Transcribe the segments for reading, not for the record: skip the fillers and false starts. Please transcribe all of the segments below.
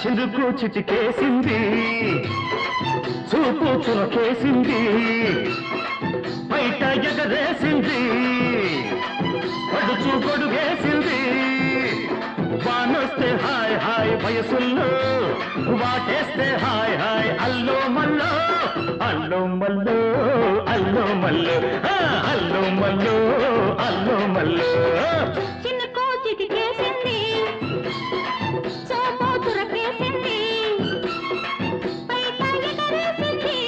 చిరుకు చిటికేసింది చూపు చురకేసింది బయట ఎగరేసింది పడుచు గొడుగేసింది వానొస్తే హాయ్ హాయ్ వయసుల్లో వాటేస్తే హాయ్ హాయ్ అల్లో మల్లో అల్లో మల్లో అల్లో మల్లో అల్లో మల్లో అల్లో మల్లో చిన్న కోచికి కేసింది సోమోతురకేసింది బయట ఎగరేసింది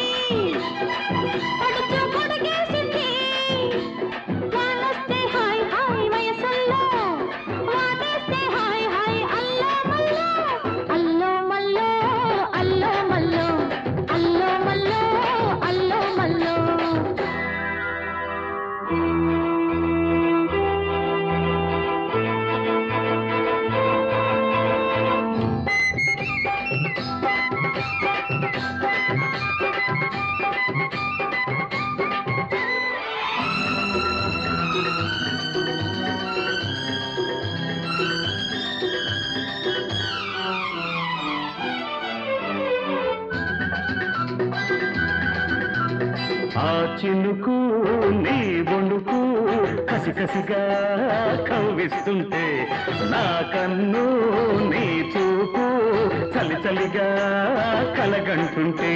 పడుచు గొడుగేసింది వానొస్తే హాయ్ హాయ్ వయసుల్లో వాటేస్తే హాయ్ హాయ్ అల్లో మల్లో అల్లో మల్లో అల్లో మల్లో అల్లో మల్లో ఆ చినుకు నీ వణుకు కసికసిగా కవ్విస్తుంటే నా కన్ను నీ చూపు చలి చలిగా కలగంటుంటే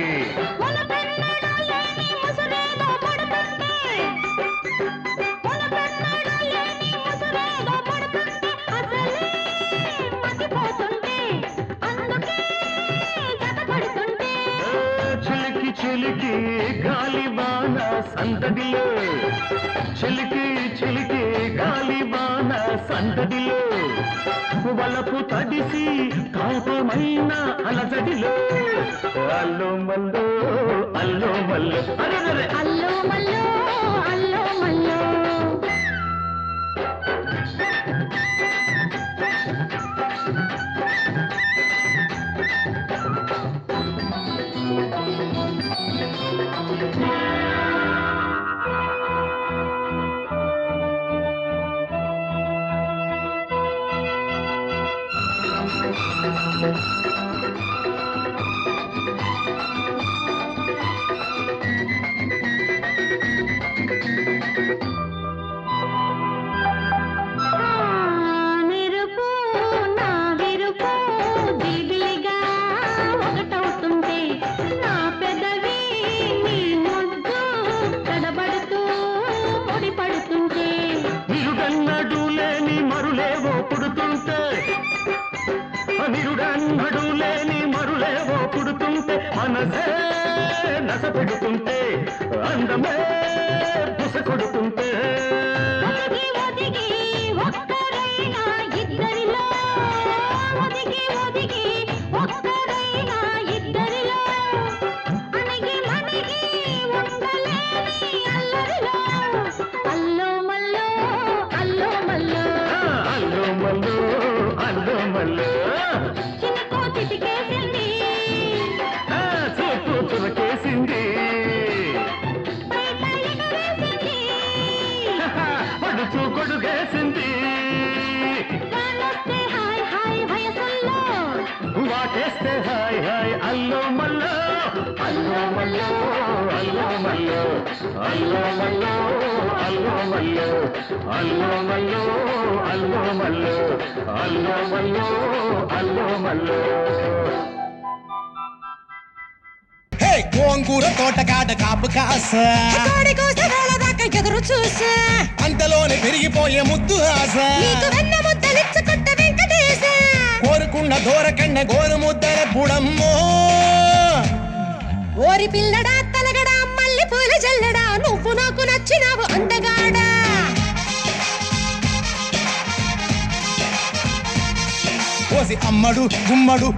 చిలికి చిలికి గాలివాన సందడిలో చిలికి చిలికి గాలివాన సందడిలో వలపు తడిసి కాపమైన అలజడిలో అల్లో మల్లో అల్లో మల్లో అరే అల్లో మల్లో అల్లో మల్లో నిరుడన్నడు లేని మరులేవో పుడుతుంటే మనసే నస పెడుతుంటే అందమే బుస కొడుతుంటే అల్లో మల్లో అల్లో మల్లో అల్లో మల్లో అల్లో మల్లో చిన్న కోచిటికేసింది చూపు చురకేసింది బయట ఎగరేసింది పడుచు గొడుగేసింది వానొస్తే హాయ్ హాయ్ వయసుల్లో వాటేస్తే హాయ్ హాయ్ అల్లో మల్లో అల్లో మల్లో అల్లో మల్లో అల్లో మల్లో అల్లో మల్లో అల్లో మల్లో అల్లో మల్లో అల్లో మల్లో అల్లో మల్లో గోంగూర తోటకాడ కాపు కాస కోడి కోస వేళ దాకా ఎదురు చూసా అంతలోనే పెరిగిపోయే ముద్దు ఆశ నీకు వెన్న ముద్దలిచ్చుకుంట వెంకటేశ కోరుకున్న దూరకన్న గోరు ముద్దల పుడమ్మో ఓరి పిల్లడా తలగడా మల్లె పూల జల్లడా నువ్వు నాకు నచ్చినావు అందగాడా కోసి అమ్మడు గుమ్మడు